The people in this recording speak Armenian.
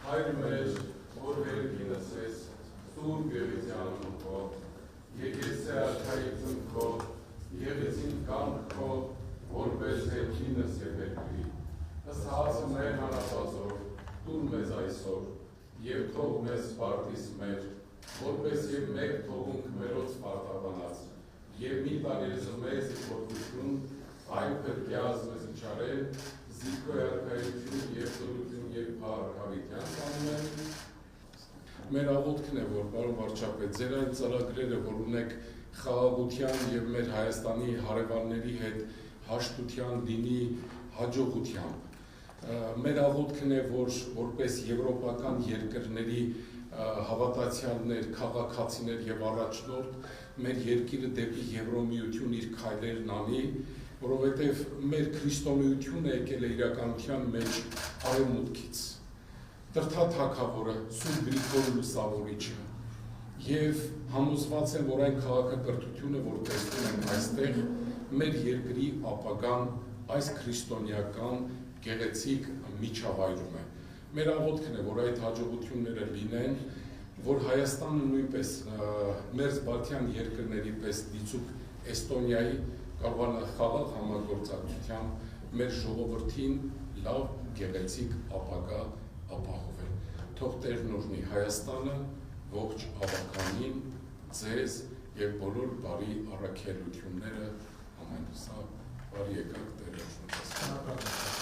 Հայր մեր, որ վերքինս ես, սուր գեղեցյանն քո, եկես է արքայի ծնքո, եղեցին կանք քո, որպես երկինս և երկրի։ Ըստ հացը մեր հանապազոր, տուն մեզ այսօր, և թող մեզ պարտիս մեր, որպես և մեկ թողունք մերոց պարտաբանած, և մի տարերզը մեզ իպոտություն, այն պրկյազ մեզ իչարել, զիքո արքայություն և տորություն և պարքավիտյան սանում են։ Մեր աղոտքն է, որ պարոն վարչապետ, ձեր այն ծրագրերը, որ ունեք խաղաղության և մեր Հայաստանի հարևանների հետ հաշտության, դինի հաջողությամբ։ Մեր աղոտքն է, որ որպես եվրոպական երկրների հավատացյալներ, քաղաքացիներ և առաջնորդ մեր երկիրը դեպի Եվրոմիություն իր քայլերն անի, որովհետև մեր քրիստոնեությունը եկել է իրականության մեջ արևմուտքից։ Տրթա թագավորը, Սուրբ Գրիգոր Լուսավորիչը, և համոզված եմ, որ այն քաղաքակրթությունը, որ տեսնում ենք այստեղ, մեր երկրի ապագան այս քրիստոնեական գեղեցիկ միջավայրում է։ Մեր աղոթքն է, որ այդ հաջողությունները լինեն, որ Հայաստանը նույնպես մերձբալթյան երկրների պես դիցուկ Էստոնիայի կարողանա խաղաղ համագործակցությամբ մեր ժողովրդին լավ գեղեցիկ ապագա ապահովել։ Թող Տերն օրհնի Հայաստանը, ողջ ավականին, ձեզ և բոլոր բարի առաքելությունները ամեն սա բարի եկաք Տերը շնորհացնի։